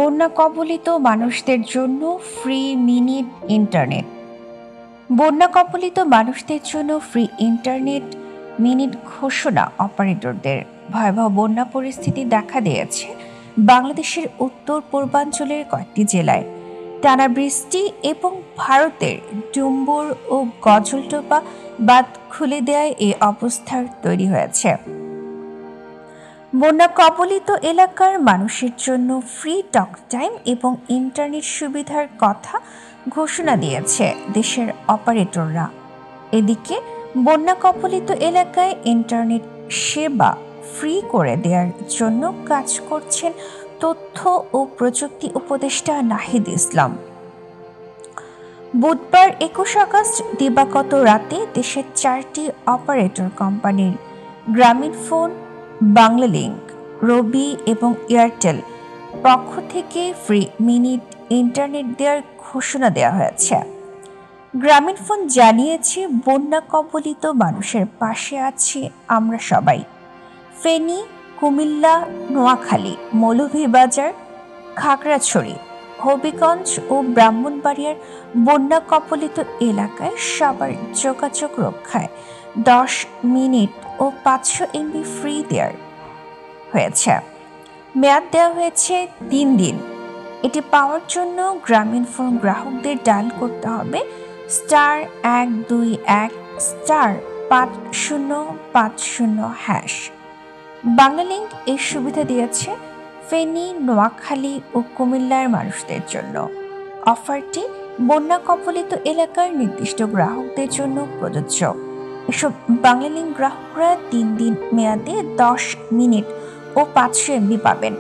বন্যা কবলিত মানুষদের জন্য ফ্রি মিনিট ইন্টারনেট। বন্যা কবলিত মানুষদের জন্য ফ্রি ইন্টারনেট মিনিট ঘোষণা অপারেটরদের। ভয়াবহ বন্যা পরিস্থিতি দেখা দিয়েছে বাংলাদেশের উত্তর পূর্বাঞ্চলের কয়েকটি জেলায়। টানা বৃষ্টি এবং ভারতের ডুম্বুর ও গজলডোবা বাঁধ খুলে দেওয়ায় এই অবস্থার তৈরি হয়েছে। বন্যা কবলিত এলাকার মানুষের জন্য ফ্রি টক টাইম এবং ইন্টারনেট সুবিধার কথা ঘোষণা দিয়েছে দেশের অপারেটররা। এদিকে বন্যা কবলিত এলাকায় ইন্টারনেট সেবা ফ্রি করে দেওয়ার জন্য কাজ করছেন তথ্য ও প্রযুক্তি উপদেষ্টা নাহিদ ইসলাম। বুধবার 21 আগস্ট দিবাগত রাতে দেশের 4টি অপারেটর কোম্পানির গ্রামীণফোন, বাংলালিংক, রবি এবং এয়ারটেল পক্ষ থেকে ফ্রি মিনিট ইন্টারনেট দেওয়ার ঘোষণা দেওয়া হয়েছে। গ্রামীণফোন জানিয়েছে, বন্যা কবলিত মানুষের পাশে আছি আমরা সবাই। ফেনী, কুমিল্লা, নোয়াখালী, মৌলভীবাজার, খাগড়াছড়ি, হবিগঞ্জ ও ব্রাহ্মণবাড়িয়ার বন্যা কবলিত এলাকায় সবার যোগাযোগ রক্ষায় 10 মিনিট ও 500 MB ফ্রি দেওয়ার হয়েছে। মেয়াদ দেওয়া হয়েছে 3 দিন। এটি পাওয়ার জন্য গ্রামীণফোন গ্রাহকদের ডায়াল করতে হবে *121*5050#। বাংলালিংক এই সুবিধা দিয়েছে ফেনী, নোয়াখালী ও কুমিল্লার মানুষদের জন্য। অফারটি বন্যা কবলিত এলাকার নির্দিষ্ট গ্রাহকদের জন্য প্রযোজ্য। এসব বাংলালিংক গ্রাহকরা 3 দিন মেয়াদে 10 মিনিট ও 500 MB পাবেন।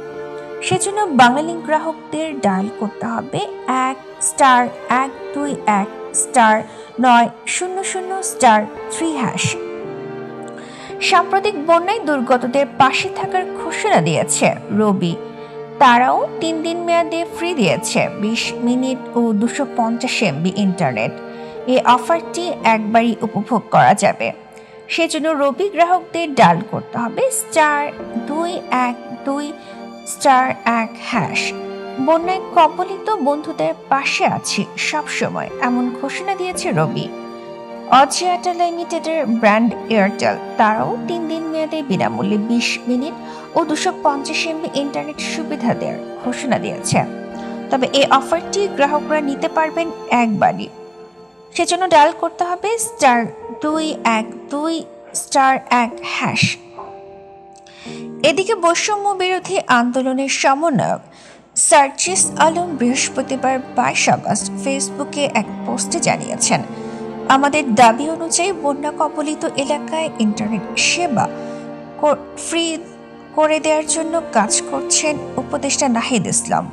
সেজন্য বাংলালিংক গ্রাহকদের ডায়াল করতে হবে *121*900*3#। সাম্প্রতিক বন্যায় দুর্গতদের পাশে থাকার ঘোষণা দিয়েছে রবি। তারাও 3 দিন মেয়াদে ফ্রি দিয়েছে 20 মিনিট ও 250 MB ইন্টারনেট। এই অফারটি একবারই উপভোগ করা যাবে। সেজন্য রবি গ্রাহকদের ডায়াল করতে হবে *212*1#। বন্যায় কবলিত বন্ধুদের পাশে আছি সবসময়, এমন ঘোষণা দিয়েছে রবি। অজিয়াটা লিমিটেডের ব্র্যান্ড এয়ারটেল, তারাও 3 দিন মেয়াদে বিনামূল্যে 20 মিনিট ও 250 MB ইন্টারনেট সুবিধা দেওয়ার ঘোষণা দিয়েছে। তবে এই অফারটি গ্রাহকরা নিতে পারবেন একবারই। সেজন্য ডায়াল করতে হবে *212*1#। এদিকে বৈষম্য বিরোধী আন্দোলনের সমন্বয়ক সার্জিস আলম বৃহস্পতিবার 22 আগস্ট ফেসবুকে এক পোস্টে জানিয়েছেন, আমাদের দাবি অনুযায়ী বন্যা কবলিত এলাকায় ইন্টারনেট সেবা ফ্রি করে দেওয়ার জন্য কাজ করছেন উপদেষ্টা নাহিদ ইসলাম।